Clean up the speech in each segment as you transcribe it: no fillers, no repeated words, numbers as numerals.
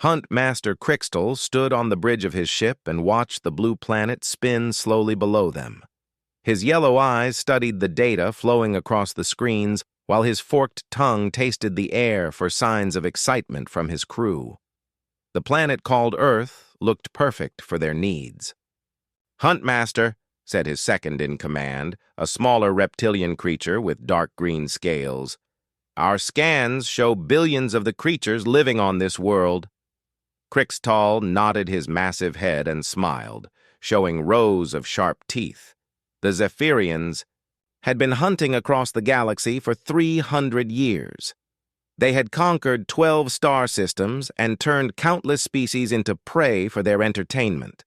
Hunt Master Crixtal stood on the bridge of his ship and watched the blue planet spin slowly below them. His yellow eyes studied the data flowing across the screens, while his forked tongue tasted the air for signs of excitement from his crew. The planet called Earth looked perfect for their needs. "Huntmaster," said his second-in-command, a smaller reptilian creature with dark green scales, "our scans show billions of the creatures living on this world." Crixtal nodded his massive head and smiled, showing rows of sharp teeth. The Zephyrians had been hunting across the galaxy for 300 years. They had conquered 12 star systems and turned countless species into prey for their entertainment.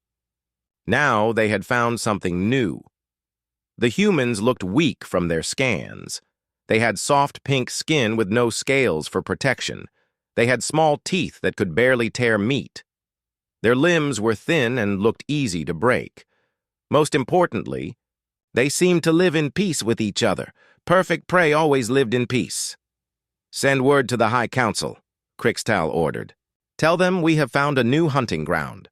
Now they had found something new. The humans looked weak from their scans. They had soft pink skin with no scales for protection. They had small teeth that could barely tear meat. Their limbs were thin and looked easy to break. Most importantly, they seemed to live in peace with each other. Perfect prey always lived in peace. "Send word to the High Council," Crixtal ordered. "Tell them we have found a new hunting ground."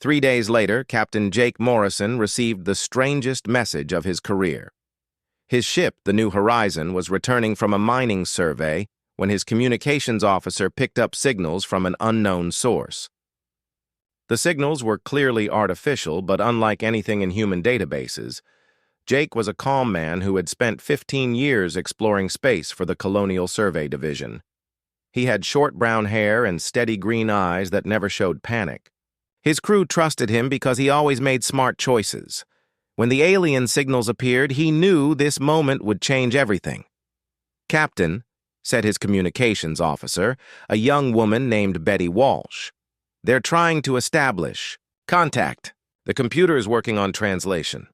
3 days later, Captain Jake Morrison received the strangest message of his career. His ship, the New Horizon, was returning from a mining survey when his communications officer picked up signals from an unknown source. The signals were clearly artificial, but unlike anything in human databases. Jake was a calm man who had spent 15 years exploring space for the Colonial Survey Division. He had short brown hair and steady green eyes that never showed panic. His crew trusted him because he always made smart choices. When the alien signals appeared, he knew this moment would change everything. "Captain," said his communications officer, a young woman named Betty Walsh, "they're trying to establish contact. The computer is working on translation."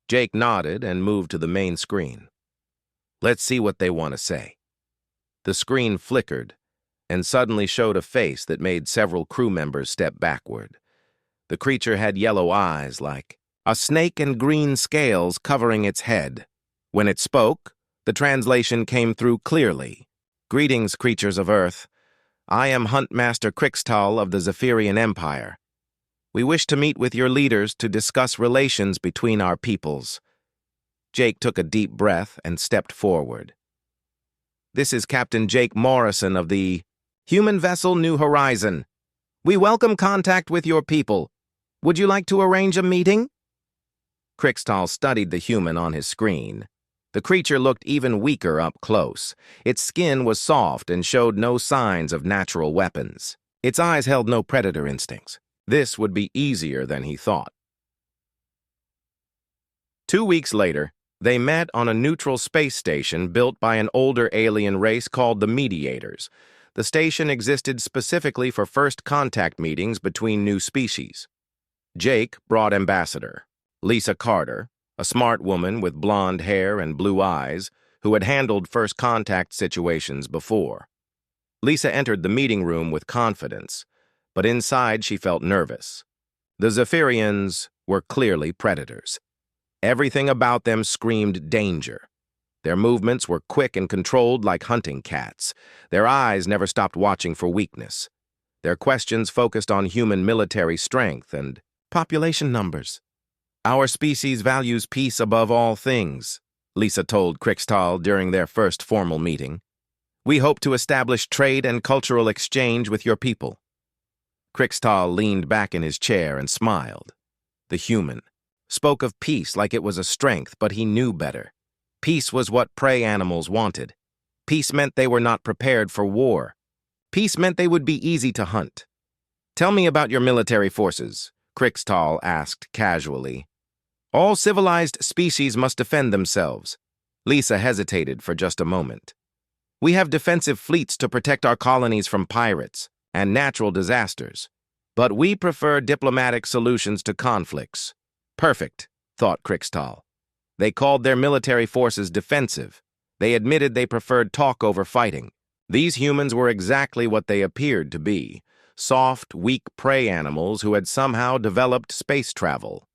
Jake nodded and moved to the main screen. "Let's see what they want to say." The screen flickered and suddenly showed a face that made several crew members step backward. The creature had yellow eyes like a snake and green scales covering its head. When it spoke, the translation came through clearly. "Greetings, creatures of Earth. I am Huntmaster Crixtal of the Zephyrian Empire. We wish to meet with your leaders to discuss relations between our peoples." Jake took a deep breath and stepped forward. "This is Captain Jake Morrison of the human vessel New Horizon. We welcome contact with your people. Would you like to arrange a meeting?" Crixtal studied the human on his screen. The creature looked even weaker up close. Its skin was soft and showed no signs of natural weapons. Its eyes held no predator instincts. This would be easier than he thought. 2 weeks later, they met on a neutral space station built by an older alien race called the Mediators. The station existed specifically for first contact meetings between new species. Jake brought Ambassador Lisa Carter, a smart woman with blonde hair and blue eyes, who had handled first contact situations before. Lisa entered the meeting room with confidence, but inside she felt nervous. The Zephyrians were clearly predators. Everything about them screamed danger. Their movements were quick and controlled like hunting cats. Their eyes never stopped watching for weakness. Their questions focused on human military strength and population numbers. "Our species values peace above all things," Lisa told Crixtal during their first formal meeting. "We hope to establish trade and cultural exchange with your people." Crixtal leaned back in his chair and smiled. The human spoke of peace like it was a strength, but he knew better. Peace was what prey animals wanted. Peace meant they were not prepared for war. Peace meant they would be easy to hunt. "Tell me about your military forces," Crixtal asked casually. "All civilized species must defend themselves." Lisa hesitated for just a moment. "We have defensive fleets to protect our colonies from pirates and natural disasters, but we prefer diplomatic solutions to conflicts." "Perfect," thought Crixtal. They called their military forces defensive. They admitted they preferred talk over fighting. These humans were exactly what they appeared to be: soft, weak prey animals who had somehow developed space travel.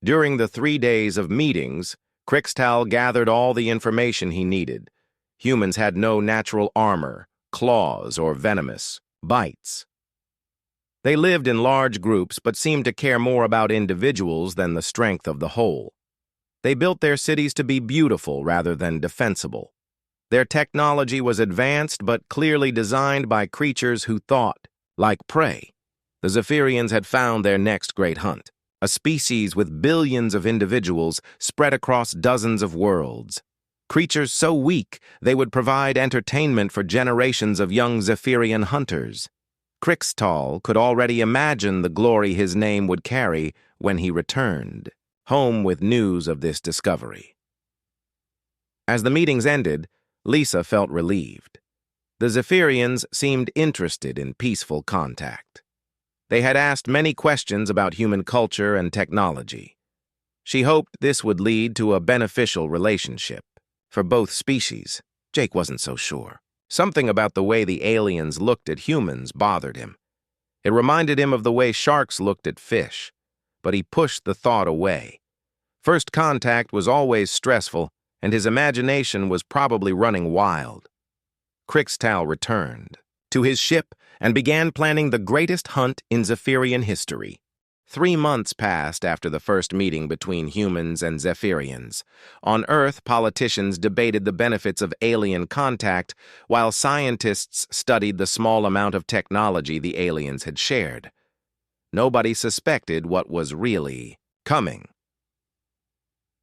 During the 3 days of meetings, Crixtal gathered all the information he needed. Humans had no natural armor, claws, or venomous. bites. They lived in large groups but seemed to care more about individuals than the strength of the whole. They built their cities to be beautiful rather than defensible. Their technology was advanced but clearly designed by creatures who thought like prey. The Zephyrians had found their next great hunt, a species with billions of individuals spread across dozens of worlds. Creatures so weak they would provide entertainment for generations of young Zephyrian hunters. Crixtal could already imagine the glory his name would carry when he returned, home with news of this discovery. As the meetings ended, Lisa felt relieved. The Zephyrians seemed interested in peaceful contact. They had asked many questions about human culture and technology. She hoped this would lead to a beneficial relationship. For both species, Jake wasn't so sure. Something about the way the aliens looked at humans bothered him. It reminded him of the way sharks looked at fish, but he pushed the thought away. First contact was always stressful, and his imagination was probably running wild. Crixtal returned to his ship and began planning the greatest hunt in Zephyrian history. 3 months passed after the first meeting between humans and Zephyrians. On Earth, politicians debated the benefits of alien contact, while scientists studied the small amount of technology the aliens had shared. Nobody suspected what was really coming.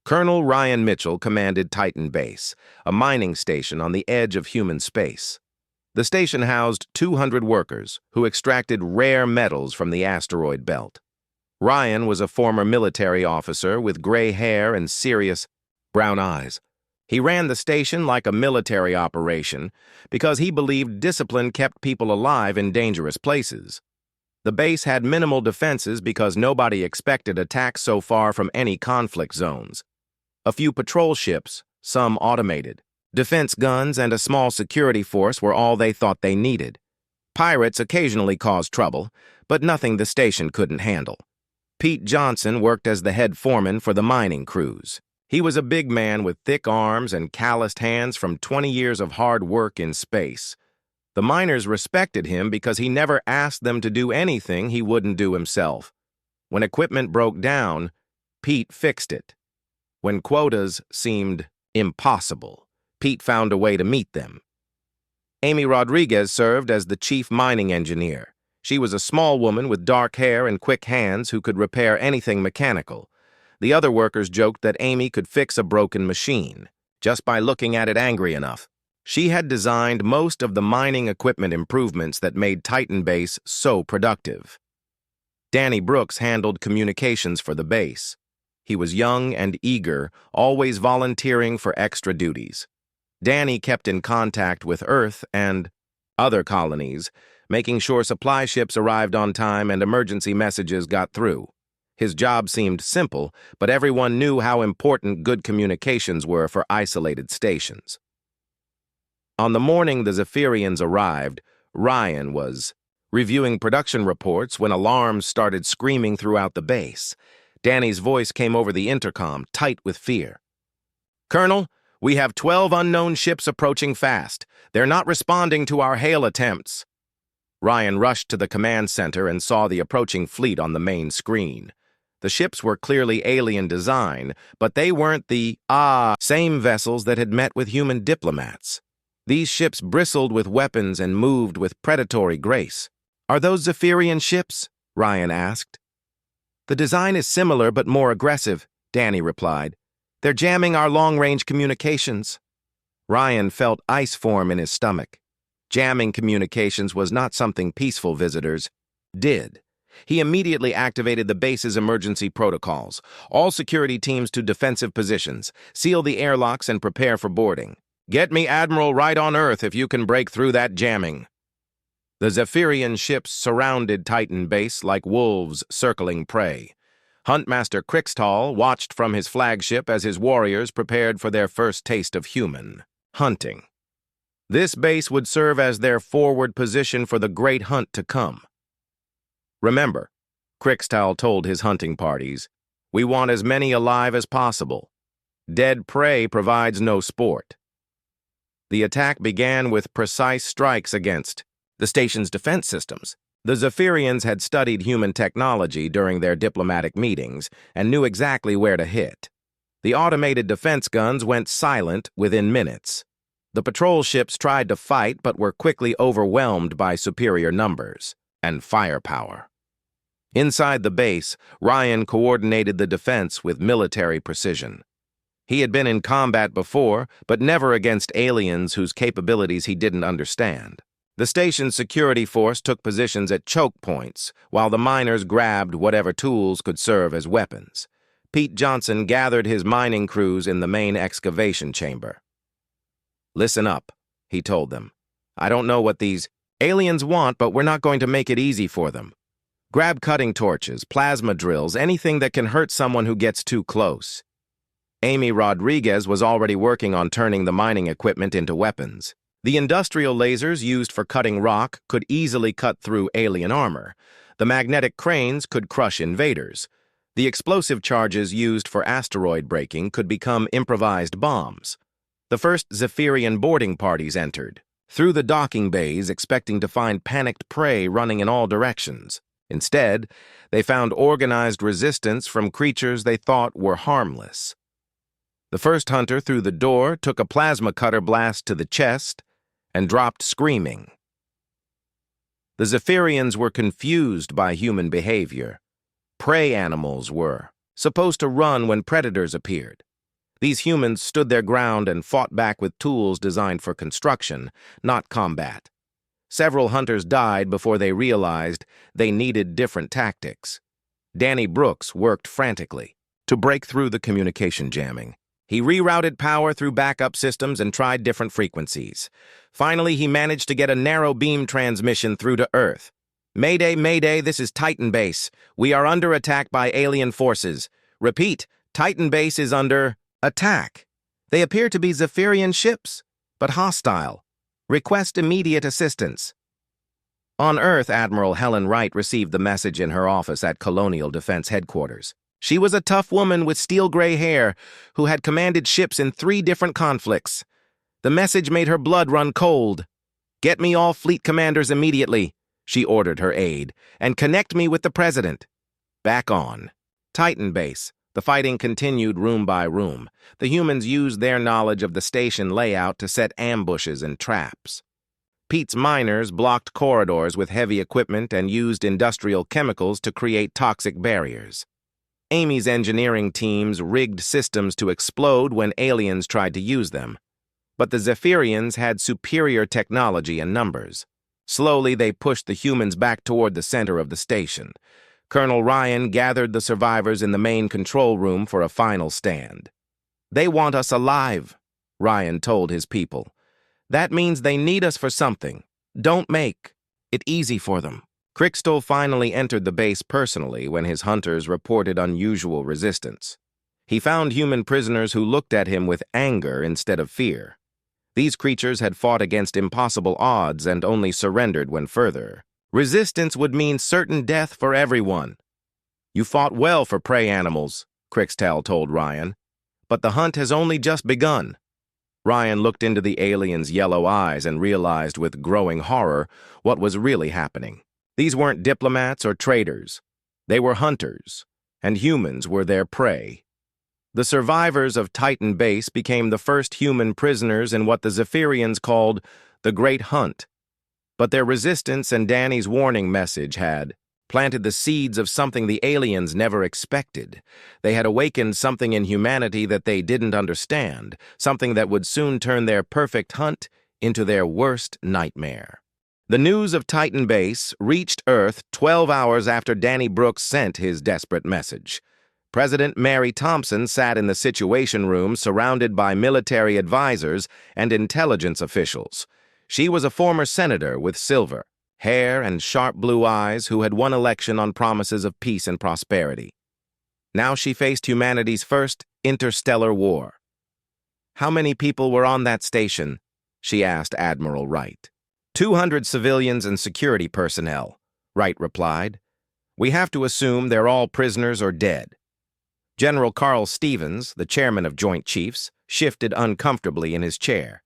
Colonel Ryan Mitchell commanded Titan Base, a mining station on the edge of human space. The station housed 200 workers who extracted rare metals from the asteroid belt. Ryan was a former military officer with gray hair and serious brown eyes. He ran the station like a military operation because he believed discipline kept people alive in dangerous places. The base had minimal defenses because nobody expected attacks so far from any conflict zones. A few patrol ships, some automated. Defense guns and a small security force were all they thought they needed. Pirates occasionally caused trouble, but nothing the station couldn't handle. Pete Johnson worked as the head foreman for the mining crews. He was a big man with thick arms and calloused hands from 20 years of hard work in space. The miners respected him because he never asked them to do anything he wouldn't do himself. When equipment broke down, Pete fixed it. When quotas seemed impossible, Pete found a way to meet them. Amy Rodriguez served as the chief mining engineer. She was a small woman with dark hair and quick hands who could repair anything mechanical. The other workers joked that Amy could fix a broken machine just by looking at it angry enough. She had designed most of the mining equipment improvements that made Titan Base so productive. Danny Brooks handled communications for the base. He was young and eager, always volunteering for extra duties. Danny kept in contact with Earth and other colonies, making sure supply ships arrived on time and emergency messages got through. His job seemed simple, but everyone knew how important good communications were for isolated stations. On the morning the Zephyrians arrived, Ryan was reviewing production reports when alarms started screaming throughout the base. Danny's voice came over the intercom, tight with fear. "Colonel, we have 12 unknown ships approaching fast. They're not responding to our hail attempts." Ryan rushed to the command center and saw the approaching fleet on the main screen. The ships were clearly alien design, but they weren't the same vessels that had met with human diplomats. These ships bristled with weapons and moved with predatory grace. "Are those Zephyrian ships?" Ryan asked. "The design is similar but more aggressive," Danny replied. "They're jamming our long-range communications." Ryan felt ice form in his stomach. Jamming communications was not something peaceful visitors did. He immediately activated the base's emergency protocols. All security teams to defensive positions. Seal the airlocks and prepare for boarding. "Get me Admiral right on Earth if you can break through that jamming." The Zephyrian ships surrounded Titan Base like wolves circling prey. Huntmaster Crixtal watched from his flagship as his warriors prepared for their first taste of human hunting. This base would serve as their forward position for the great hunt to come. "Remember," Crixtal told his hunting parties, "we want as many alive as possible. Dead prey provides no sport." The attack began with precise strikes against the station's defense systems. The Zephyrians had studied human technology during their diplomatic meetings and knew exactly where to hit. The automated defense guns went silent within minutes. The patrol ships tried to fight but were quickly overwhelmed by superior numbers and firepower. Inside the base, Ryan coordinated the defense with military precision. He had been in combat before, but never against aliens whose capabilities he didn't understand. The station's security force took positions at choke points, while the miners grabbed whatever tools could serve as weapons. Pete Johnson gathered his mining crews in the main excavation chamber. "Listen up," he told them. "I don't know what these aliens want, but we're not going to make it easy for them. Grab cutting torches, plasma drills, anything that can hurt someone who gets too close." Amy Rodriguez was already working on turning the mining equipment into weapons. The industrial lasers used for cutting rock could easily cut through alien armor. The magnetic cranes could crush invaders. The explosive charges used for asteroid braking could become improvised bombs. The first Zephyrian boarding parties entered, through the docking bays expecting to find panicked prey running in all directions. Instead, they found organized resistance from creatures they thought were harmless. The first hunter through the door took a plasma cutter blast to the chest and dropped screaming. The Zephyrians were confused by human behavior. Prey animals were supposed to run when predators appeared. These humans stood their ground and fought back with tools designed for construction, not combat. Several hunters died before they realized they needed different tactics. Danny Brooks worked frantically to break through the communication jamming. He rerouted power through backup systems and tried different frequencies. Finally, he managed to get a narrow beam transmission through to Earth. "Mayday, Mayday, this is Titan Base. We are under attack by alien forces. Repeat, Titan Base is under attack. They appear to be Zephyrian ships, but hostile. Request immediate assistance." On Earth, Admiral Helen Wright received the message in her office at Colonial Defense Headquarters. She was a tough woman with steel-gray hair who had commanded ships in 3 different conflicts. The message made her blood run cold. "Get me all fleet commanders immediately," she ordered her aide, "and connect me with the president." Back on Titan Base, the fighting continued room by room. The humans used their knowledge of the station layout to set ambushes and traps. Pete's miners blocked corridors with heavy equipment and used industrial chemicals to create toxic barriers. Amy's engineering teams rigged systems to explode when aliens tried to use them. But the Zephyrians had superior technology and numbers. Slowly, they pushed the humans back toward the center of the station. Colonel Ryan gathered the survivors in the main control room for a final stand. "They want us alive," Ryan told his people. "That means they need us for something. Don't make it easy for them." Crichstol finally entered the base personally when his hunters reported unusual resistance. He found human prisoners who looked at him with anger instead of fear. These creatures had fought against impossible odds and only surrendered when further. Resistance would mean certain death for everyone. "You fought well for prey animals," Crichstol told Ryan, "but the hunt has only just begun." Ryan looked into the alien's yellow eyes and realized with growing horror what was really happening. These weren't diplomats or traders. They were hunters, and humans were their prey. The survivors of Titan Base became the first human prisoners in what the Zephyrians called the Great Hunt. But their resistance and Danny's warning message had planted the seeds of something the aliens never expected. They had awakened something in humanity that they didn't understand, something that would soon turn their perfect hunt into their worst nightmare. The news of Titan Base reached Earth 12 hours after Danny Brooks sent his desperate message. President Mary Thompson sat in the Situation Room surrounded by military advisors and intelligence officials. She was a former senator with silver hair and sharp blue eyes who had won election on promises of peace and prosperity. Now she faced humanity's first interstellar war. "How many people were on that station?" she asked Admiral Wright. 200 civilians and security personnel," Wright replied. "We have to assume they're all prisoners or dead." General Carl Stevens, the chairman of Joint Chiefs, shifted uncomfortably in his chair.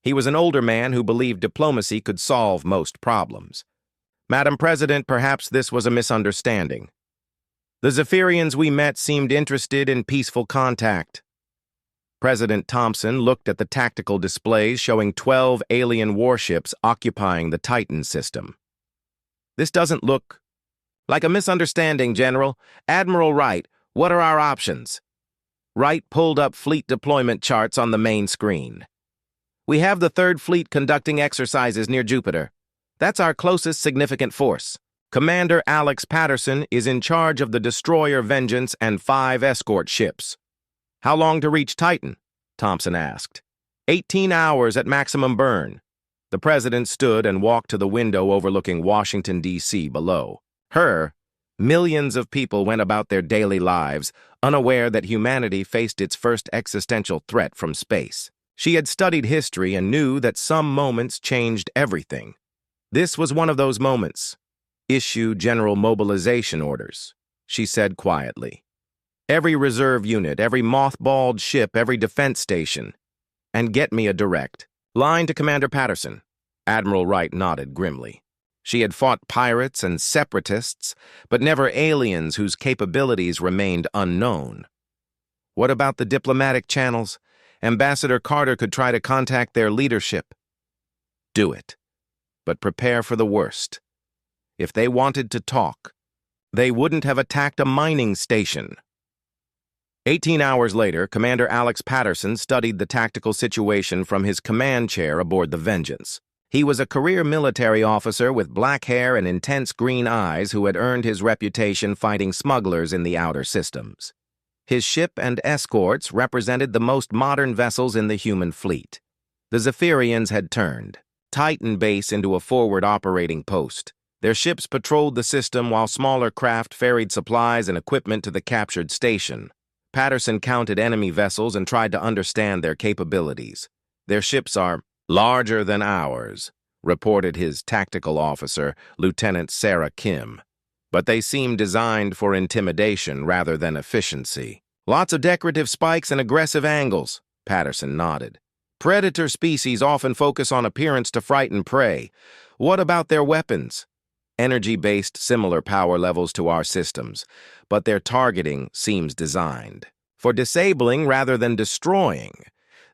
He was an older man who believed diplomacy could solve most problems. "Madam President, perhaps this was a misunderstanding. The Zephyrians we met seemed interested in peaceful contact." President Thompson looked at the tactical displays showing 12 alien warships occupying the Titan system. "This doesn't look like a misunderstanding, General. Admiral Wright, what are our options?" Wright pulled up fleet deployment charts on the main screen. "We have the Third Fleet conducting exercises near Jupiter. That's our closest significant force. Commander Alex Patterson is in charge of the destroyer Vengeance and 5 escort ships." "How long to reach Titan?" Thompson asked. 18 hours at maximum burn." The president stood and walked to the window overlooking Washington, D.C. below. Millions of people went about their daily lives, unaware that humanity faced its first existential threat from space. She had studied history and knew that some moments changed everything. This was one of those moments. "Issue general mobilization orders," she said quietly. "Every reserve unit, every mothballed ship, every defense station. And get me a direct line to Commander Patterson." Admiral Wright nodded grimly. She had fought pirates and separatists, but never aliens whose capabilities remained unknown. What about the diplomatic channels? Ambassador Carter could try to contact their leadership. "Do it, but prepare for the worst. If they wanted to talk, they wouldn't have attacked a mining station." 18 hours later, Commander Alex Patterson studied the tactical situation from his command chair aboard the Vengeance. He was a career military officer with black hair and intense green eyes who had earned his reputation fighting smugglers in the outer systems. His ship and escorts represented the most modern vessels in the human fleet. The Zephyrians had turned Titan base into a forward operating post. Their ships patrolled the system while smaller craft ferried supplies and equipment to the captured station. Patterson counted enemy vessels and tried to understand their capabilities. "Their ships are larger than ours," reported his tactical officer, Lieutenant Sarah Kim. "But they seem designed for intimidation rather than efficiency." "Lots of decorative spikes and aggressive angles," Patterson nodded. "Predator species often focus on appearance to frighten prey. What about their weapons?" "Energy-based, similar power levels to our systems, but their targeting seems designed for disabling rather than destroying.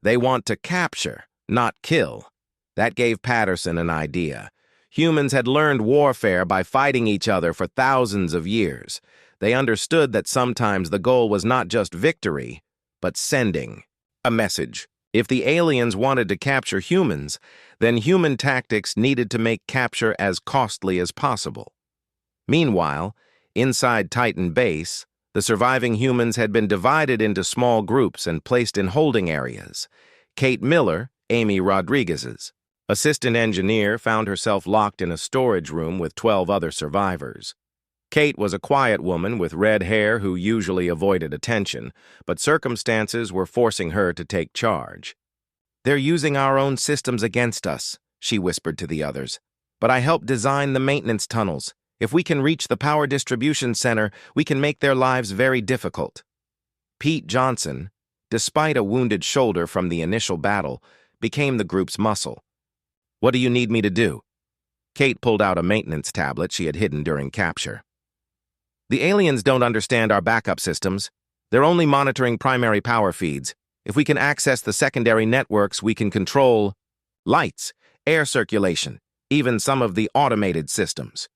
They want to capture, not kill." That gave Patterson an idea. Humans had learned warfare by fighting each other for thousands of years. They understood that sometimes the goal was not just victory, but sending a message. If the aliens wanted to capture humans, then human tactics needed to make capture as costly as possible. Meanwhile, inside Titan Base, the surviving humans had been divided into small groups and placed in holding areas. Kate Miller, Amy Rodriguez's assistant engineer, found herself locked in a storage room with 12 other survivors. Kate was a quiet woman with red hair who usually avoided attention, but circumstances were forcing her to take charge. "They're using our own systems against us," she whispered to the others. "But I helped design the maintenance tunnels. If we can reach the power distribution center, we can make their lives very difficult." Pete Johnson, despite a wounded shoulder from the initial battle, became the group's muscle. "What do you need me to do?" Kate pulled out a maintenance tablet she had hidden during capture. "The aliens don't understand our backup systems. They're only monitoring primary power feeds. If we can access the secondary networks, we can control lights, air circulation, even some of the automated systems."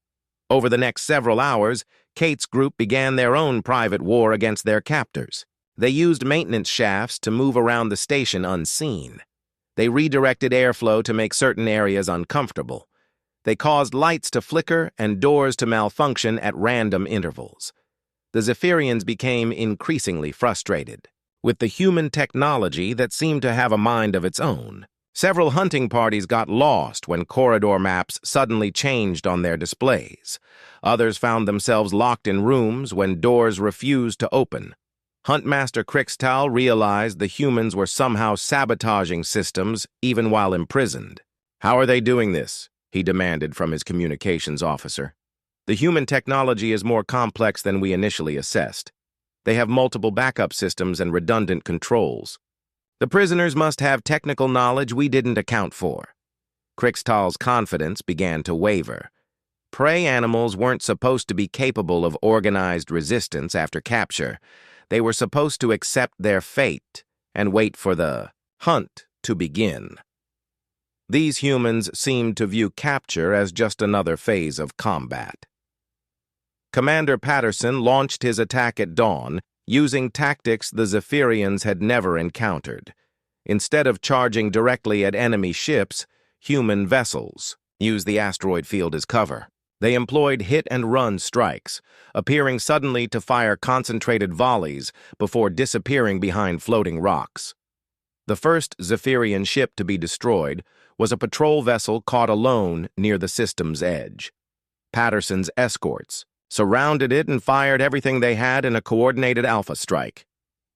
Over the next several hours, Kate's group began their own private war against their captors. They used maintenance shafts to move around the station unseen. They redirected airflow to make certain areas uncomfortable. They caused lights to flicker and doors to malfunction at random intervals. The Zephyrians became increasingly frustrated with the human technology that seemed to have a mind of its own. Several hunting parties got lost when corridor maps suddenly changed on their displays. Others found themselves locked in rooms when doors refused to open. Huntmaster Crixtal realized the humans were somehow sabotaging systems even while imprisoned. "How are they doing this?" he demanded from his communications officer. "The human technology is more complex than we initially assessed. They have multiple backup systems and redundant controls." The prisoners must have technical knowledge we didn't account for. Krixtal's confidence began to waver. Prey animals weren't supposed to be capable of organized resistance after capture. They were supposed to accept their fate and wait for the hunt to begin. These humans seemed to view capture as just another phase of combat. Commander Patterson launched his attack at dawn, using tactics the Zephyrians had never encountered. Instead of charging directly at enemy ships, human vessels used the asteroid field as cover. They employed hit-and-run strikes, appearing suddenly to fire concentrated volleys before disappearing behind floating rocks. The first Zephyrian ship to be destroyed was a patrol vessel caught alone near the system's edge. Patterson's escorts surrounded it and fired everything they had in a coordinated alpha strike.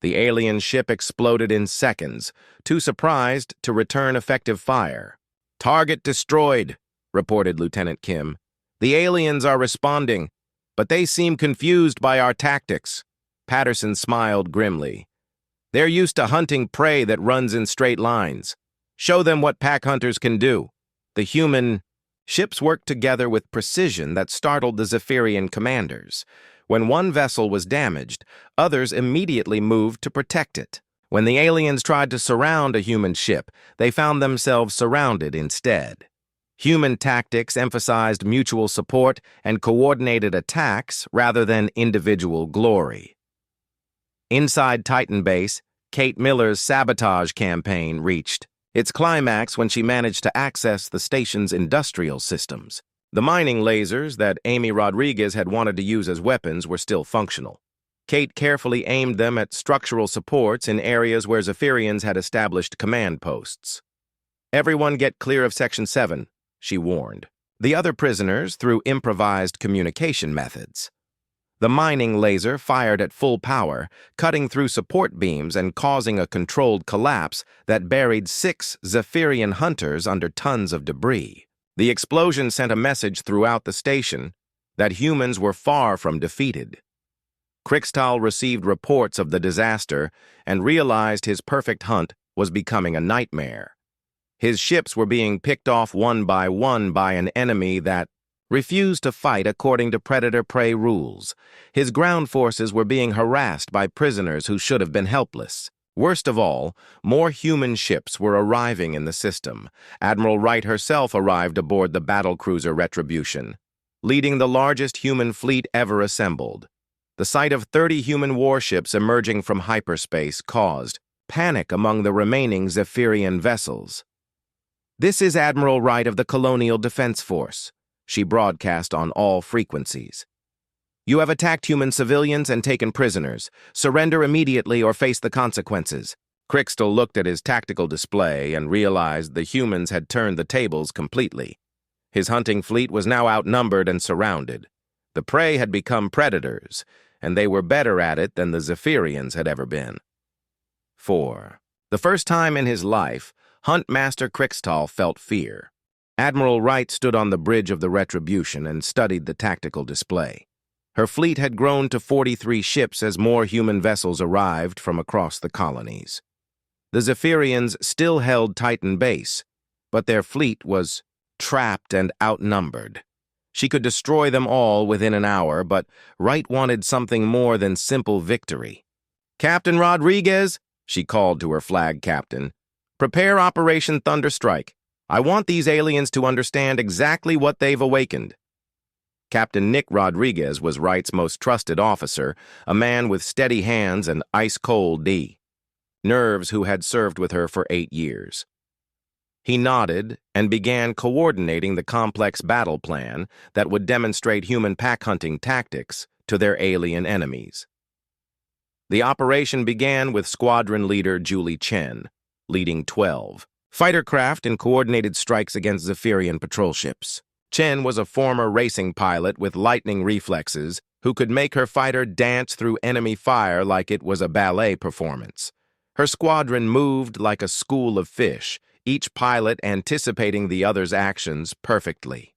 The alien ship exploded in seconds, too surprised to return effective fire. "Target destroyed," reported Lieutenant Kim. "The aliens are responding, but they seem confused by our tactics." Patterson smiled grimly. "They're used to hunting prey that runs in straight lines. Show them what pack hunters can do." The human ships worked together with precision that startled the Zephyrian commanders. When one vessel was damaged, others immediately moved to protect it. When the aliens tried to surround a human ship, they found themselves surrounded instead. Human tactics emphasized mutual support and coordinated attacks rather than individual glory. Inside Titan Base, Kate Miller's sabotage campaign reached its climax when she managed to access the station's industrial systems. The mining lasers that Amy Rodriguez had wanted to use as weapons were still functional. Kate carefully aimed them at structural supports in areas where Zephyrians had established command posts. "Everyone get clear of Section 7, she warned. The other prisoners through improvised communication methods. The mining laser fired at full power, cutting through support beams and causing a controlled collapse that buried 6 Zephyrian hunters under tons of debris. The explosion sent a message throughout the station that humans were far from defeated. Krixtal received reports of the disaster and realized his perfect hunt was becoming a nightmare. His ships were being picked off one by an enemy that refused to fight according to predator-prey rules. His ground forces were being harassed by prisoners who should have been helpless. Worst of all, more human ships were arriving in the system. Admiral Wright herself arrived aboard the battlecruiser Retribution, leading the largest human fleet ever assembled. The sight of 30 human warships emerging from hyperspace caused panic among the remaining Zephyrian vessels. "This is Admiral Wright of the Colonial Defense Force," she broadcast on all frequencies. "You have attacked human civilians and taken prisoners. Surrender immediately or face the consequences." Krixtal looked at his tactical display and realized the humans had turned the tables completely. His hunting fleet was now outnumbered and surrounded. The prey had become predators, and they were better at it than the Zephyrians had ever been. 4. The first time in his life, Huntmaster Krixtal felt fear. Admiral Wright stood on the bridge of the Retribution and studied the tactical display. Her fleet had grown to 43 ships as more human vessels arrived from across the colonies. The Zephyrians still held Titan Base, but their fleet was trapped and outnumbered. She could destroy them all within an hour, but Wright wanted something more than simple victory. "Captain Rodriguez," she called to her flag captain, "prepare Operation Thunderstrike. I want these aliens to understand exactly what they've awakened." Captain Nick Rodriguez was Wright's most trusted officer, a man with steady hands and ice-cold nerves who had served with her for 8 years. He nodded and began coordinating the complex battle plan that would demonstrate human pack-hunting tactics to their alien enemies. The operation began with squadron leader Julie Chen, leading 12 fighter craft in coordinated strikes against Zephyrian patrol ships. Chen was a former racing pilot with lightning reflexes who could make her fighter dance through enemy fire like it was a ballet performance. Her squadron moved like a school of fish, each pilot anticipating the other's actions perfectly.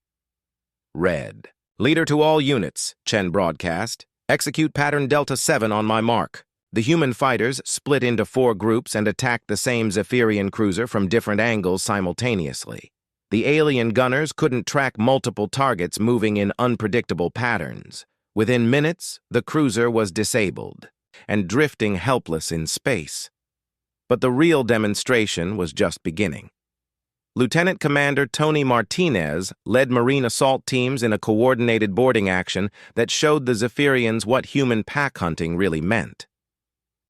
Red. "Leader to all units," Chen broadcast. "Execute pattern Delta 7 on my mark." The human fighters split into 4 groups and attacked the same Zephyrian cruiser from different angles simultaneously. The alien gunners couldn't track multiple targets moving in unpredictable patterns. Within minutes, the cruiser was disabled and drifting helpless in space. But the real demonstration was just beginning. Lieutenant Commander Tony Martinez led Marine assault teams in a coordinated boarding action that showed the Zephyrians what human pack hunting really meant.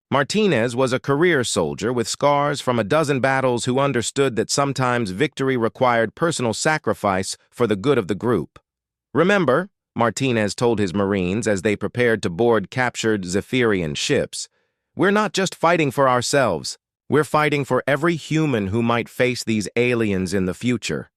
Martinez was a career soldier with scars from a dozen battles who understood that sometimes victory required personal sacrifice for the good of the group. "Remember," Martinez told his Marines as they prepared to board captured Zephyrian ships, "we're not just fighting for ourselves. We're fighting for every human who might face these aliens in the future."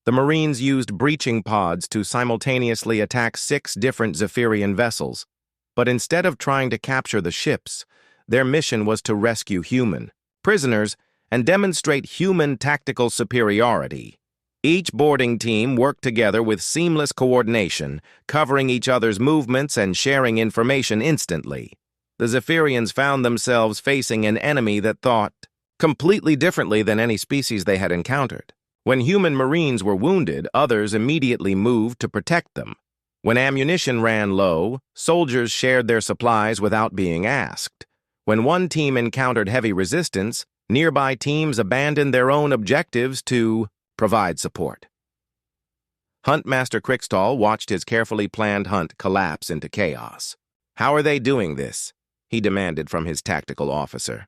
The Marines used breaching pods to simultaneously attack 6 different Zephyrian vessels. But instead of trying to capture the ships, their mission was to rescue human prisoners and demonstrate human tactical superiority. Each boarding team worked together with seamless coordination, covering each other's movements and sharing information instantly. The Zephyrians found themselves facing an enemy that thought completely differently than any species they had encountered. When human Marines were wounded, others immediately moved to protect them. When ammunition ran low, soldiers shared their supplies without being asked. When one team encountered heavy resistance, nearby teams abandoned their own objectives to provide support. Huntmaster Crickstall watched his carefully planned hunt collapse into chaos. "How are they doing this?" he demanded from his tactical officer.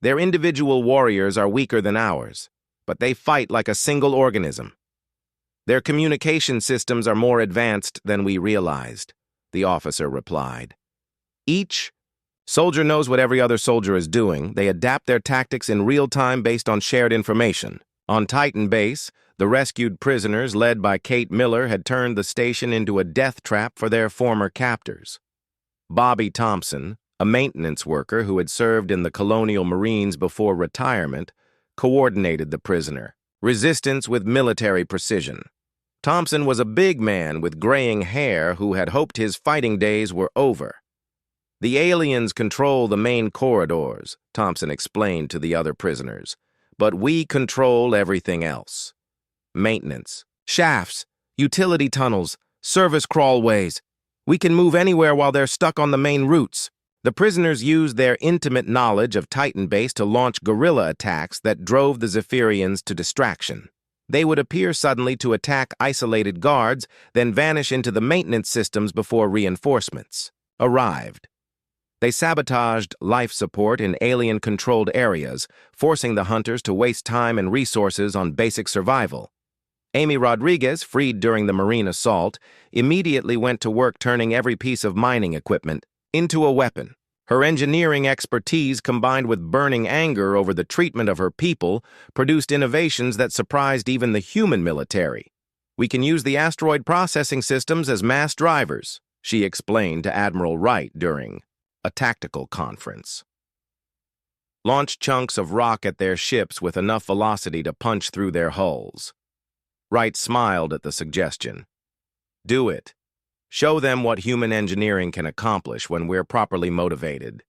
"Their individual warriors are weaker than ours, but they fight like a single organism. Their communication systems are more advanced than we realized," the officer replied. "Each soldier knows what every other soldier is doing. They adapt their tactics in real time based on shared information." On Titan Base, the rescued prisoners led by Kate Miller had turned the station into a death trap for their former captors. Bobby Thompson, a maintenance worker who had served in the Colonial Marines before retirement, coordinated the prisoner resistance with military precision. Thompson was a big man with graying hair who had hoped his fighting days were over. "The aliens control the main corridors," Thompson explained to the other prisoners, "but we control everything else. Maintenance, shafts, utility tunnels, service crawlways. We can move anywhere while they're stuck on the main routes." The prisoners used their intimate knowledge of Titan Base to launch guerrilla attacks that drove the Zephyrians to distraction. They would appear suddenly to attack isolated guards, then vanish into the maintenance systems before reinforcements arrived. They sabotaged life support in alien-controlled areas, forcing the hunters to waste time and resources on basic survival. Amy Rodriguez, freed during the Marine assault, immediately went to work turning every piece of mining equipment into a weapon. Her engineering expertise, combined with burning anger over the treatment of her people, produced innovations that surprised even the human military. "We can use the asteroid processing systems as mass drivers," she explained to Admiral Wright during a tactical conference. "Launch chunks of rock at their ships with enough velocity to punch through their hulls." Wright smiled at the suggestion. "Do it. Show them what human engineering can accomplish when we're properly motivated."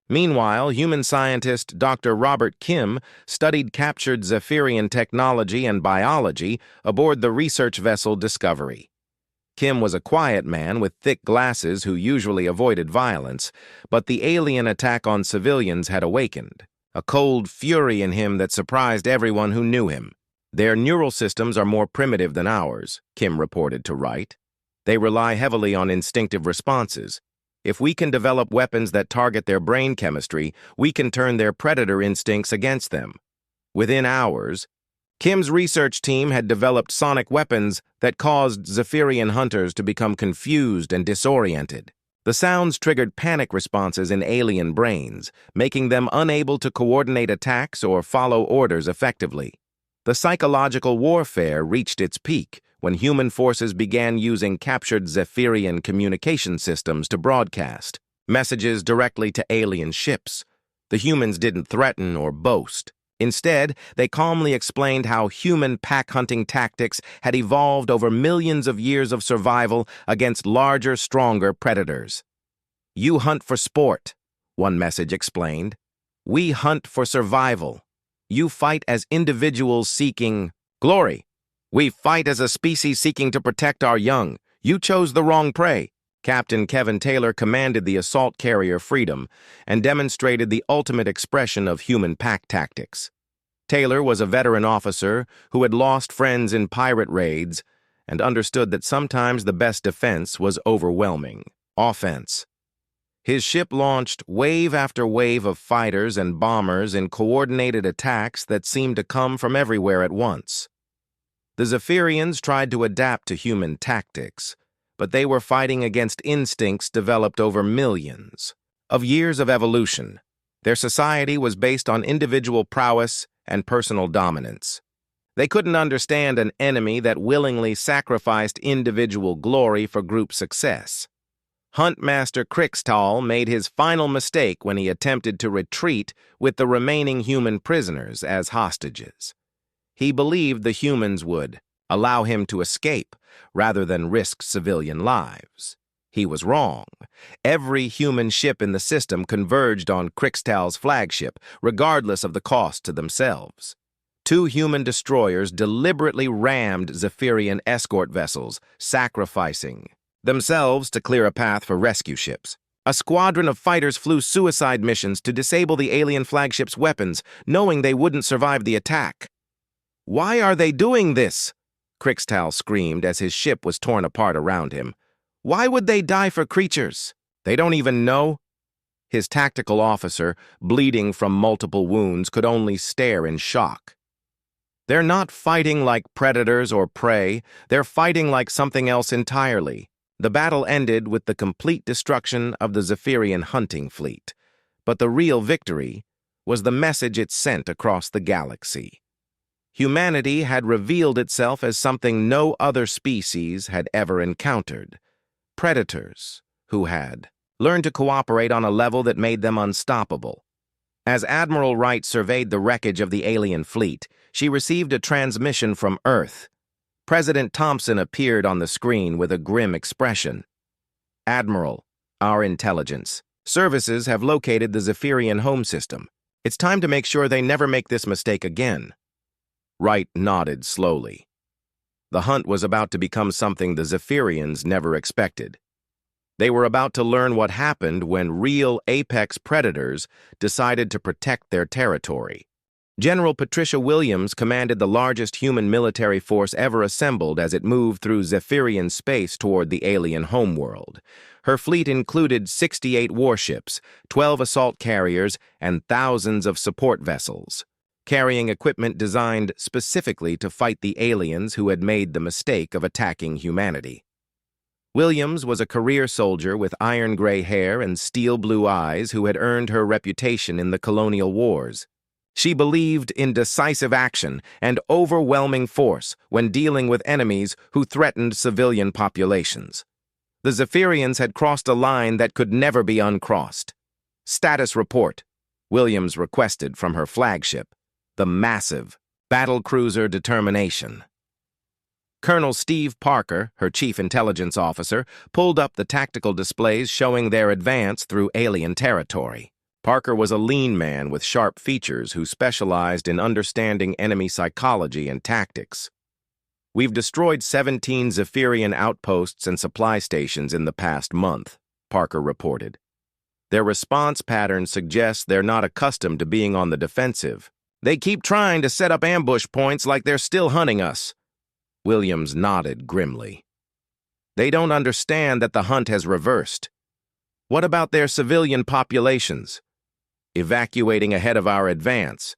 Meanwhile, human scientist Dr. Robert Kim studied captured Zephyrian technology and biology aboard the research vessel Discovery. Kim was a quiet man with thick glasses who usually avoided violence, but the alien attack on civilians had awakened a cold fury in him that surprised everyone who knew him. "Their neural systems are more primitive than ours," Kim reported to Wright. "They rely heavily on instinctive responses. If we can develop weapons that target their brain chemistry, we can turn their predator instincts against them." Within hours, Kim's research team had developed sonic weapons that caused Zephyrian hunters to become confused and disoriented. The sounds triggered panic responses in alien brains, making them unable to coordinate attacks or follow orders effectively. The psychological warfare reached its peak when human forces began using captured Zephyrian communication systems to broadcast messages directly to alien ships. The humans didn't threaten or boast. Instead, they calmly explained how human pack-hunting tactics had evolved over millions of years of survival against larger, stronger predators. "You hunt for sport. one message explained. "We hunt for survival. You fight as individuals seeking glory. We fight as a species seeking to protect our young. You chose the wrong prey." Captain Kevin Taylor commanded the assault carrier Freedom and demonstrated the ultimate expression of human pack tactics. Taylor was a veteran officer who had lost friends in pirate raids and understood that sometimes the best defense was overwhelming offense. His ship launched wave after wave of fighters and bombers in coordinated attacks that seemed to come from everywhere at once. The Zephyrians tried to adapt to human tactics, but they were fighting against instincts developed over millions of years of evolution. Their society was based on individual prowess and personal dominance. They couldn't understand an enemy that willingly sacrificed individual glory for group success. Huntmaster Crixtall made his final mistake when he attempted to retreat with the remaining human prisoners as hostages. He believed the humans would allow him to escape rather than risk civilian lives. He was wrong. Every human ship in the system converged on Crixtall's flagship, regardless of the cost to themselves. 2 human destroyers deliberately rammed Zephyrian escort vessels, sacrificing themselves to clear a path for rescue ships. A squadron of fighters flew suicide missions to disable the alien flagship's weapons, knowing they wouldn't survive the attack. "Why are they doing this?" Crixtall screamed as his ship was torn apart around him. "Why would they die for creatures they don't even know?" His tactical officer, bleeding from multiple wounds, could only stare in shock. "They're not fighting like predators or prey. They're fighting like something else entirely." The battle ended with the complete destruction of the Zephyrian hunting fleet, but the real victory was the message it sent across the galaxy. Humanity had revealed itself as something no other species had ever encountered. Predators who had learned to cooperate on a level that made them unstoppable. As Admiral Wright surveyed the wreckage of the alien fleet, she received a transmission from Earth. President Thompson appeared on the screen with a grim expression. "Admiral, our intelligence services have located the Zephyrian home system. It's time to make sure they never make this mistake again." Wright nodded slowly. The hunt was about to become something the Zephyrians never expected. They were about to learn what happened when real apex predators decided to protect their territory. General Patricia Williams commanded the largest human military force ever assembled as it moved through Zephyrian space toward the alien homeworld. Her fleet included 68 warships, 12 assault carriers, and thousands of support vessels, carrying equipment designed specifically to fight the aliens who had made the mistake of attacking humanity. Williams was a career soldier with iron-gray hair and steel-blue eyes who had earned her reputation in the colonial wars. She believed in decisive action and overwhelming force when dealing with enemies who threatened civilian populations. The Zephyrians had crossed a line that could never be uncrossed. "Status report," Williams requested from her flagship, the massive battlecruiser Determination. Colonel Steve Parker, her chief intelligence officer, pulled up the tactical displays showing their advance through alien territory. Parker was a lean man with sharp features who specialized in understanding enemy psychology and tactics. "We've destroyed 17 Zephyrian outposts and supply stations in the past month," Parker reported. "Their response pattern suggests they're not accustomed to being on the defensive. They keep trying to set up ambush points like they're still hunting us." Williams nodded grimly. "They don't understand that the hunt has reversed. What about their civilian populations? Evacuating ahead of our advance.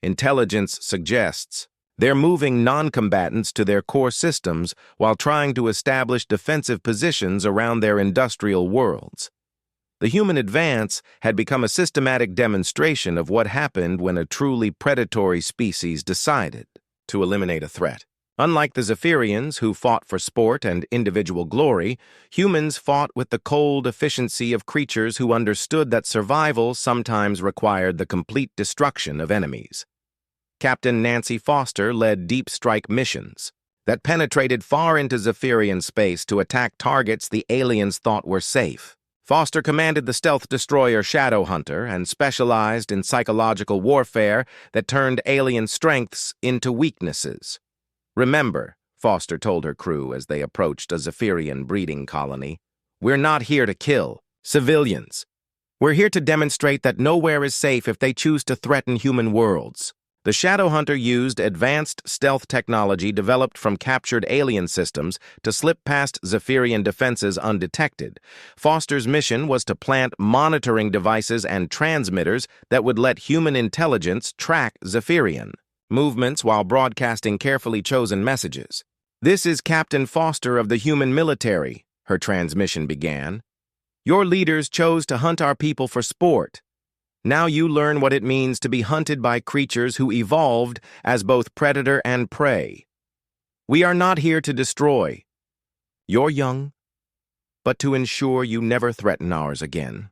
Intelligence suggests they're moving non-combatants to their core systems while trying to establish defensive positions around their industrial worlds." The human advance had become a systematic demonstration of what happened when a truly predatory species decided to eliminate a threat. Unlike the Zephyrians, who fought for sport and individual glory, humans fought with the cold efficiency of creatures who understood that survival sometimes required the complete destruction of enemies. Captain Nancy Foster led deep strike missions that penetrated far into Zephyrian space to attack targets the aliens thought were safe. Foster commanded the stealth destroyer Shadow Hunter and specialized in psychological warfare that turned alien strengths into weaknesses. "Remember," Foster told her crew as they approached a Zephyrian breeding colony, "we're not here to kill civilians. We're here to demonstrate that nowhere is safe if they choose to threaten human worlds." The Shadow Hunter used advanced stealth technology developed from captured alien systems to slip past Zephyrian defenses undetected. Foster's mission was to plant monitoring devices and transmitters that would let human intelligence track Zephyrian movements while broadcasting carefully chosen messages. "This is Captain Foster of the human military," her transmission began. "Your leaders chose to hunt our people for sport. Now you learn what it means to be hunted by creatures who evolved as both predator and prey. We are not here to destroy your young, but to ensure you never threaten ours again."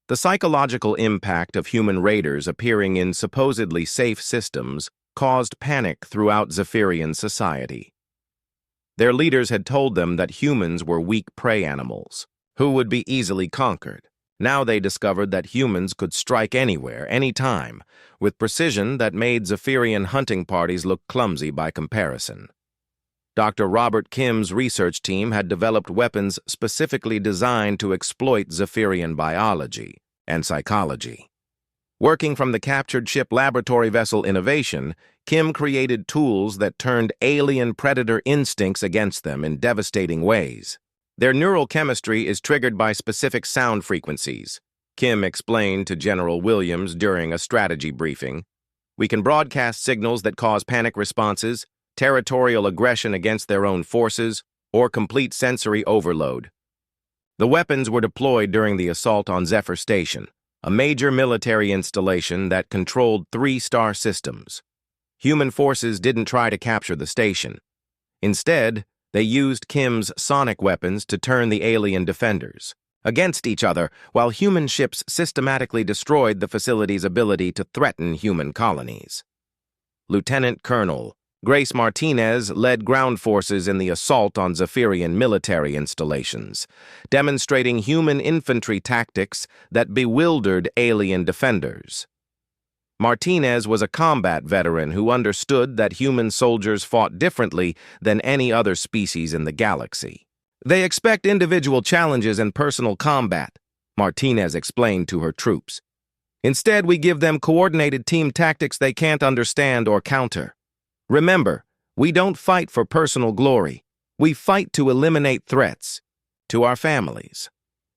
The psychological impact of human raiders appearing in supposedly safe systems caused panic throughout Zephyrian society. Their leaders had told them that humans were weak prey animals, who would be easily conquered. Now they discovered that humans could strike anywhere, anytime, with precision that made Zephyrian hunting parties look clumsy by comparison. Dr. Robert Kim's research team had developed weapons specifically designed to exploit Zephyrian biology and psychology. Working from the captured ship laboratory vessel Innovation, Kim created tools that turned alien predator instincts against them in devastating ways. "Their neural chemistry is triggered by specific sound frequencies," Kim explained to General Williams during a strategy briefing. "We can broadcast signals that cause panic responses, territorial aggression against their own forces, or complete sensory overload." The weapons were deployed during the assault on Zephyr Station, a major military installation that controlled 3-star systems. Human forces didn't try to capture the station. Instead, they used Kim's sonic weapons to turn the alien defenders against each other, while human ships systematically destroyed the facility's ability to threaten human colonies. Lieutenant Colonel Grace Martinez led ground forces in the assault on Zephyrian military installations, demonstrating human infantry tactics that bewildered alien defenders. Martinez was a combat veteran who understood that human soldiers fought differently than any other species in the galaxy. "They expect individual challenges and personal combat," Martinez explained to her troops. "Instead, we give them coordinated team tactics they can't understand or counter. Remember, we don't fight for personal glory. We fight to eliminate threats to our families."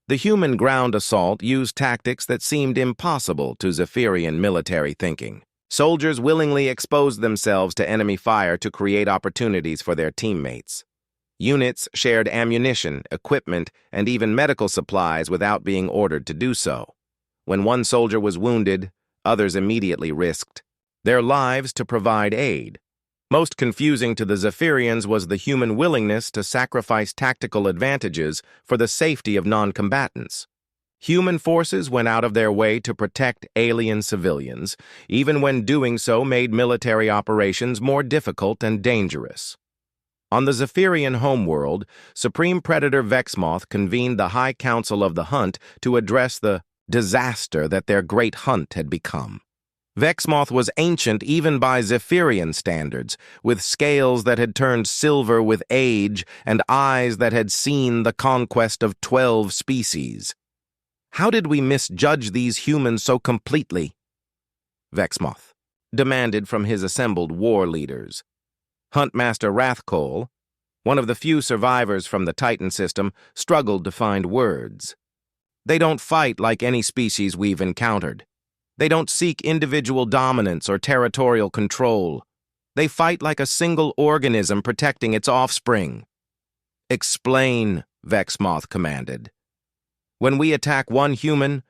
The human ground assault used tactics that seemed impossible to Zephyrian military thinking. Soldiers willingly exposed themselves to enemy fire to create opportunities for their teammates. Units shared ammunition, equipment, and even medical supplies without being ordered to do so. When one soldier was wounded, others immediately risked their lives to provide aid. Most confusing to the Zephyrians was the human willingness to sacrifice tactical advantages for the safety of non-combatants. Human forces went out of their way to protect alien civilians, even when doing so made military operations more difficult and dangerous. On the Zephyrian homeworld, Supreme Predator Vexmoth convened the High Council of the Hunt to address the disaster that their great hunt had become. Vexmoth was ancient even by Zephyrian standards, with scales that had turned silver with age and eyes that had seen the conquest of 12 species. "How did we misjudge these humans so completely?" Vexmoth demanded from his assembled war leaders. Huntmaster Wrathcole, one of the few survivors from the Titan system, struggled to find words. "They don't fight like any species we've encountered. They don't seek individual dominance or territorial control. They fight like a single organism protecting its offspring." "Explain," Vexmoth commanded. "When we attack one human,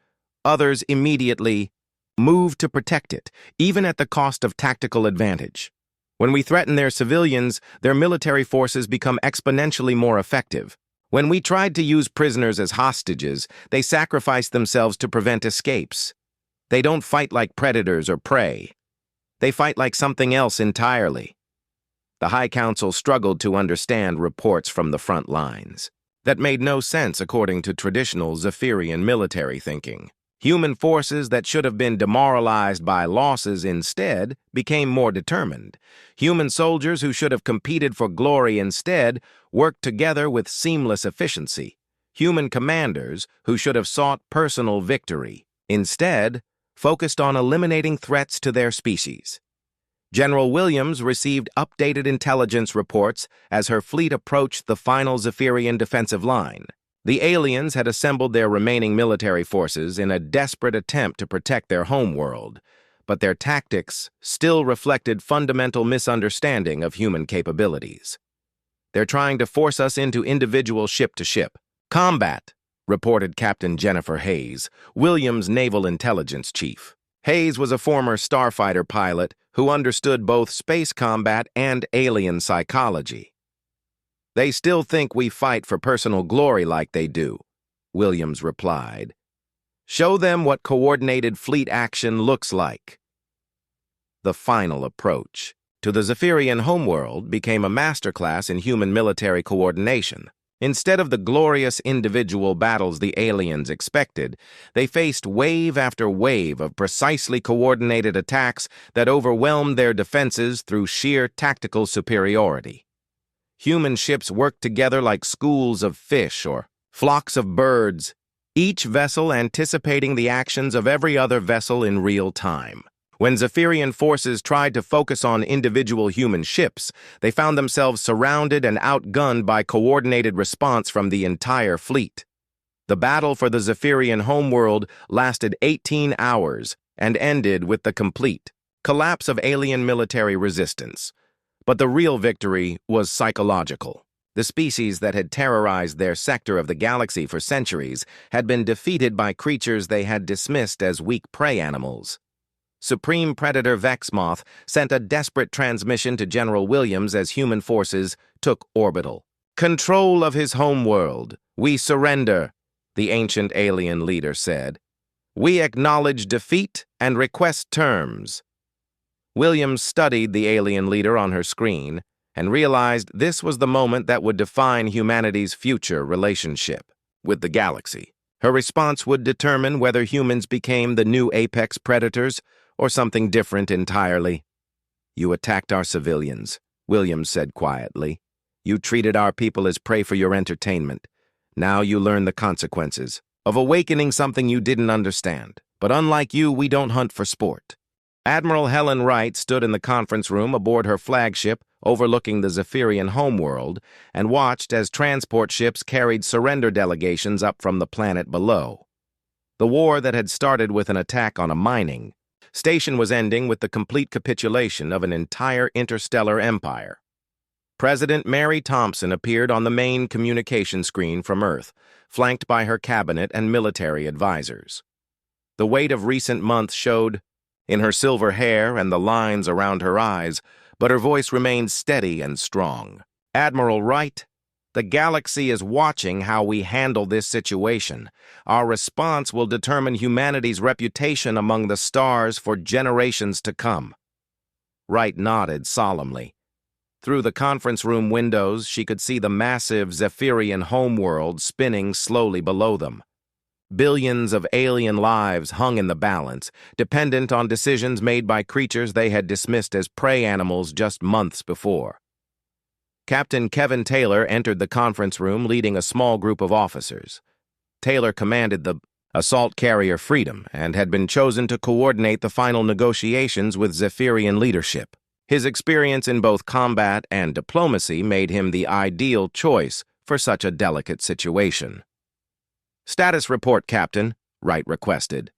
others immediately move to protect it, even at the cost of tactical advantage. When we threaten their civilians, their military forces become exponentially more effective. When we tried to use prisoners as hostages, they sacrificed themselves to prevent escapes. They don't fight like predators or prey. They fight like something else entirely." The High Council struggled to understand reports from the front lines. that made no sense according to traditional Zephyrian military thinking. Human forces that should have been demoralized by losses instead became more determined. Human soldiers who should have competed for glory instead worked together with seamless efficiency. Human commanders who should have sought personal victory instead focused on eliminating threats to their species. General Williams received updated intelligence reports as her fleet approached the final Zephyrian defensive line. The aliens had assembled their remaining military forces in a desperate attempt to protect their homeworld, but their tactics still reflected fundamental misunderstanding of human capabilities. "They're trying to force us into individual ship-to-ship combat," reported Captain Jennifer Hayes, Williams' naval intelligence chief. Hayes was a former starfighter pilot who understood both space combat and alien psychology. "They still think we fight for personal glory like they do," Williams replied. "Show them what coordinated fleet action looks like." The final approach to the Zephyrian homeworld became a masterclass in human military coordination. Instead of the glorious individual battles the aliens expected, they faced wave after wave of precisely coordinated attacks that overwhelmed their defenses through sheer tactical superiority. Human ships worked together like schools of fish or flocks of birds, each vessel anticipating the actions of every other vessel in real time. When Zephyrian forces tried to focus on individual human ships, they found themselves surrounded and outgunned by coordinated response from the entire fleet. The battle for the Zephyrian homeworld lasted 18 hours and ended with the complete collapse of alien military resistance. But the real victory was psychological. The species that had terrorized their sector of the galaxy for centuries had been defeated by creatures they had dismissed as weak prey animals. Supreme Predator Vexmoth sent a desperate transmission to General Williams as human forces took orbital control of his homeworld. "We surrender," the ancient alien leader said. "We acknowledge defeat and request terms." Williams studied the alien leader on her screen and realized this was the moment that would define humanity's future relationship with the galaxy. Her response would determine whether humans became the new apex predators or something different entirely. "You attacked our civilians," Williams said quietly. "You treated our people as prey for your entertainment. Now you learn the consequences of awakening something you didn't understand. But unlike you, we don't hunt for sport." Admiral Helen Wright stood in the conference room aboard her flagship overlooking the Zephyrian homeworld and watched as transport ships carried surrender delegations up from the planet below. The war that had started with an attack on a mining station was ending with the complete capitulation of an entire interstellar empire. President Mary Thompson appeared on the main communication screen from Earth, flanked by her cabinet and military advisors. The weight of recent months showed in her silver hair and the lines around her eyes, but her voice remained steady and strong. "Admiral Wright, the galaxy is watching how we handle this situation. Our response will determine humanity's reputation among the stars for generations to come." Wright nodded solemnly. Through the conference room windows, she could see the massive Zephyrian homeworld spinning slowly below them. Billions of alien lives hung in the balance, dependent on decisions made by creatures they had dismissed as prey animals just months before. Captain Kevin Taylor entered the conference room leading a small group of officers. Taylor commanded the assault carrier Freedom and had been chosen to coordinate the final negotiations with Zephyrian leadership. His experience in both combat and diplomacy made him the ideal choice for such a delicate situation. "Status report, Captain," Wright requested.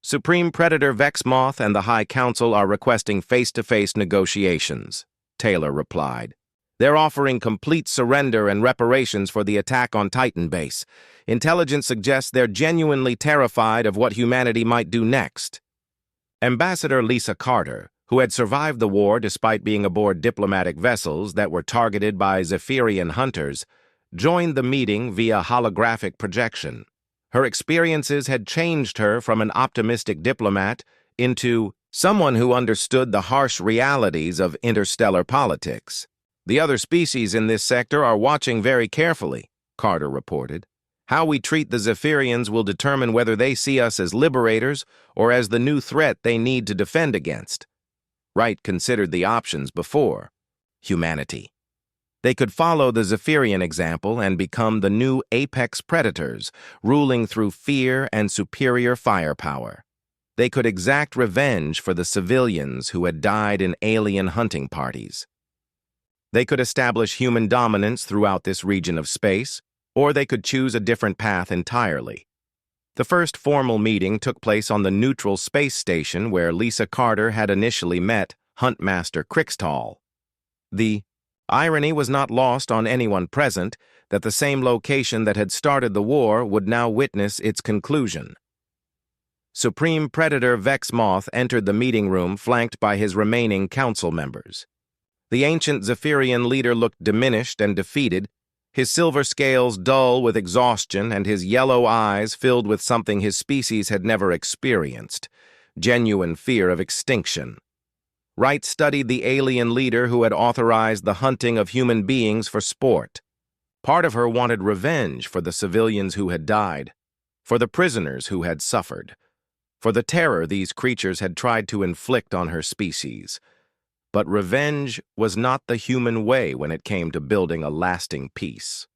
"Supreme Predator Vexmoth and the High Council are requesting face-to-face negotiations," Taylor replied. "They're offering complete surrender and reparations for the attack on Titan Base. Intelligence suggests they're genuinely terrified of what humanity might do next." Ambassador Lisa Carter, who had survived the war despite being aboard diplomatic vessels that were targeted by Zephyrian hunters, joined the meeting via holographic projection. Her experiences had changed her from an optimistic diplomat into someone who understood the harsh realities of interstellar politics. "The other species in this sector are watching very carefully," Carter reported. "How we treat the Zephyrians will determine whether they see us as liberators or as the new threat they need to defend against." Wright considered the options before. Humanity. They could follow the Zephyrian example and become the new apex predators, ruling through fear and superior firepower. They could exact revenge for the civilians who had died in alien hunting parties. They could establish human dominance throughout this region of space, or they could choose a different path entirely. The first formal meeting took place on the neutral space station where Lisa Carter had initially met Huntmaster Crixtall. The irony was not lost on anyone present that the same location that had started the war would now witness its conclusion. Supreme Predator Vex Moth entered the meeting room flanked by his remaining council members. The ancient Zephyrian leader looked diminished and defeated, his silver scales dull with exhaustion and his yellow eyes filled with something his species had never experienced, genuine fear of extinction. Wright studied the alien leader who had authorized the hunting of human beings for sport. Part of her wanted revenge for the civilians who had died, for the prisoners who had suffered, for the terror these creatures had tried to inflict on her species. But revenge was not the human way when it came to building a lasting peace.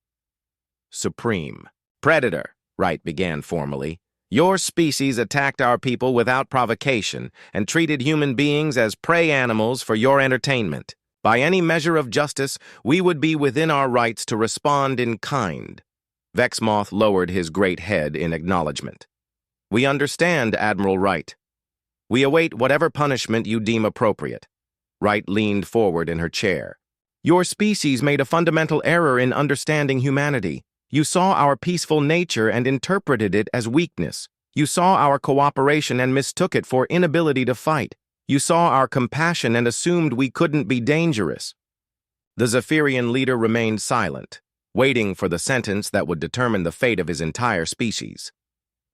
"Supreme Predator," Wright began formally, "your species attacked our people without provocation and treated human beings as prey animals for your entertainment. By any measure of justice, we would be within our rights to respond in kind." Vexmoth lowered his great head in acknowledgement. "We understand, Admiral Wright. We await whatever punishment you deem appropriate." Wright leaned forward in her chair. "Your species made a fundamental error in understanding humanity. You saw our peaceful nature and interpreted it as weakness. You saw our cooperation and mistook it for inability to fight. You saw our compassion and assumed we couldn't be dangerous." The Zephyrian leader remained silent, waiting for the sentence that would determine the fate of his entire species.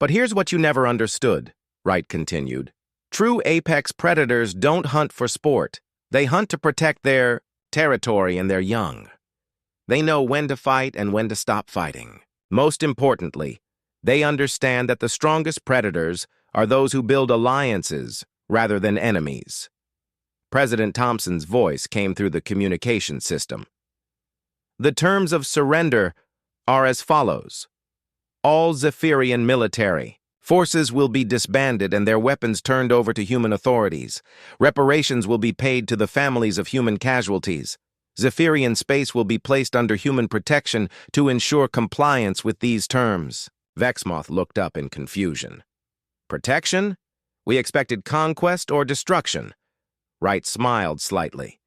"But here's what you never understood," Wright continued. "True apex predators don't hunt for sport. They hunt to protect their territory and their young. They know when to fight and when to stop fighting. Most importantly, they understand that the strongest predators are those who build alliances rather than enemies." President Thompson's voice came through the communication system. "The terms of surrender are as follows. All Zephyrian military forces will be disbanded and their weapons turned over to human authorities. Reparations will be paid to the families of human casualties. Zephyrian space will be placed under human protection to ensure compliance with these terms." Vexmoth looked up in confusion. "Protection? We expected conquest or destruction." Wright smiled slightly.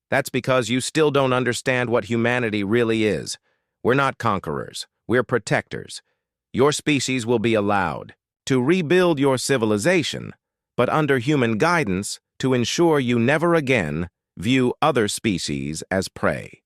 "That's because you still don't understand what humanity really is. We're not conquerors. We're protectors. Your species will be allowed to rebuild your civilization, but under human guidance to ensure you never again view other species as prey."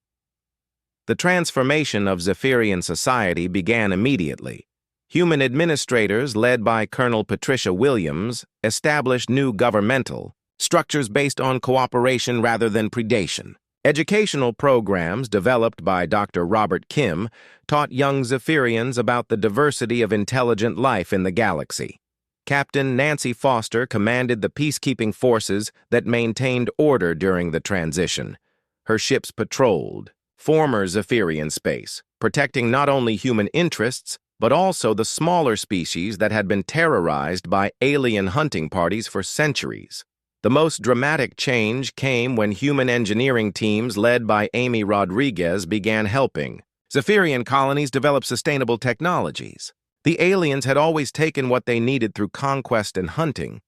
The transformation of Zephyrian society began immediately. Human administrators, led by Colonel Patricia Williams, established new governmental structures based on cooperation rather than predation. Educational programs developed by Dr. Robert Kim taught young Zephyrians about the diversity of intelligent life in the galaxy. Captain Nancy Foster commanded the peacekeeping forces that maintained order during the transition. Her ships patrolled former Zephyrian space, protecting not only human interests, but also the smaller species that had been terrorized by alien hunting parties for centuries. The most dramatic change came when human engineering teams led by Amy Rodriguez began helping Zephyrian colonies develop sustainable technologies. The aliens had always taken what they needed through conquest and hunting.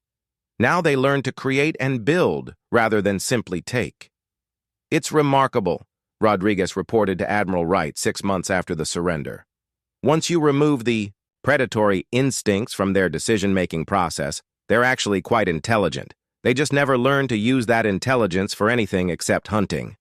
Now they learned to create and build rather than simply take. "It's remarkable," Rodriguez reported to Admiral Wright 6 months after the surrender. "Once you remove the predatory instincts from their decision-making process, they're actually quite intelligent. They just never learned to use that intelligence for anything except hunting."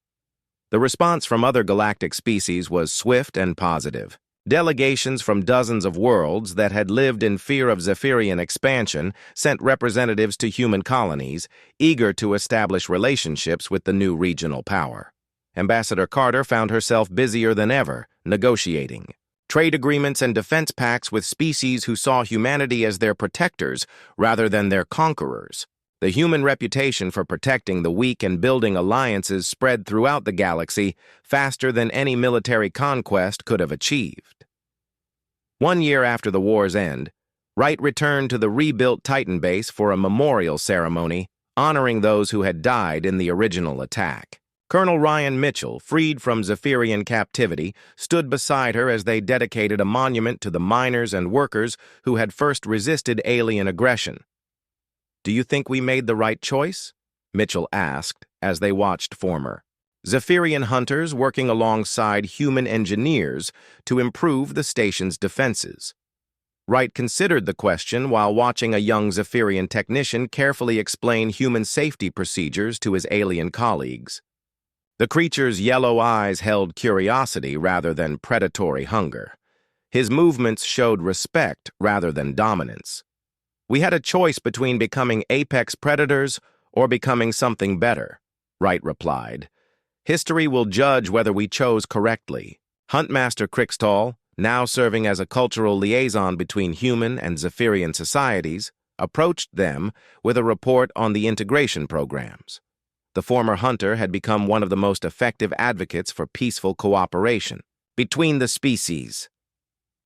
The response from other galactic species was swift and positive. Delegations from dozens of worlds that had lived in fear of Zephyrian expansion sent representatives to human colonies, eager to establish relationships with the new regional power. Ambassador Carter found herself busier than ever, negotiating. trade agreements and defense pacts with species who saw humanity as their protectors rather than their conquerors. The human reputation for protecting the weak and building alliances spread throughout the galaxy faster than any military conquest could have achieved. 1 year after the war's end, Wright returned to the rebuilt Titan base for a memorial ceremony honoring those who had died in the original attack. Colonel Ryan Mitchell, freed from Zephyrian captivity, stood beside her as they dedicated a monument to the miners and workers who had first resisted alien aggression. "Do you think we made the right choice?" Mitchell asked as they watched former Zephyrian hunters working alongside human engineers to improve the station's defenses. Wright considered the question while watching a young Zephyrian technician carefully explain human safety procedures to his alien colleagues. The creature's yellow eyes held curiosity rather than predatory hunger. His movements showed respect rather than dominance. "We had a choice between becoming apex predators or becoming something better," Wright replied. "History will judge whether we chose correctly." Huntmaster Crixtall, now serving as a cultural liaison between human and Zephyrian societies, approached them with a report on the integration programs. The former hunter had become one of the most effective advocates for peaceful cooperation between the species.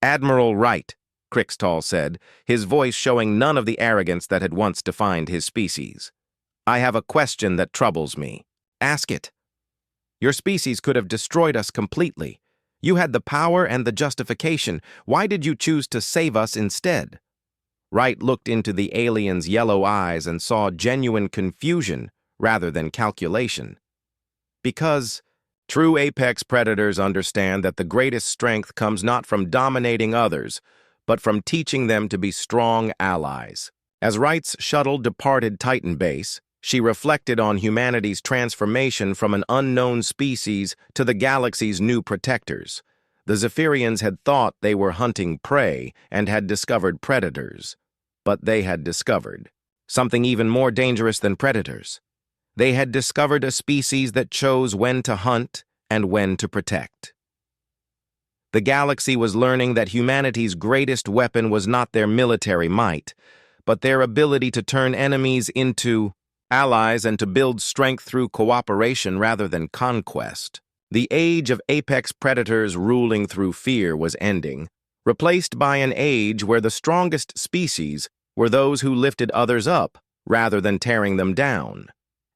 "Admiral Wright," Crixtall said, his voice showing none of the arrogance that had once defined his species. "I have a question that troubles me." "Ask it." "Your species could have destroyed us completely. You had the power and the justification. Why did you choose to save us instead?" Wright looked into the alien's yellow eyes and saw genuine confusion rather than calculation. "Because true apex predators understand that the greatest strength comes not from dominating others, but from teaching them to be strong allies." As Wright's shuttle departed Titan base, she reflected on humanity's transformation from an unknown species to the galaxy's new protectors. The Zephyrians had thought they were hunting prey and had discovered predators. But they had discovered something even more dangerous than predators. They had discovered a species that chose when to hunt and when to protect. The galaxy was learning that humanity's greatest weapon was not their military might, but their ability to turn enemies into allies and to build strength through cooperation rather than conquest. The age of apex predators ruling through fear was ending, replaced by an age where the strongest species were those who lifted others up rather than tearing them down.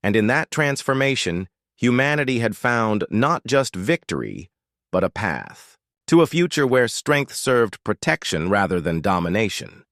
And in that transformation, humanity had found not just victory, but a path to a future where strength served protection rather than domination.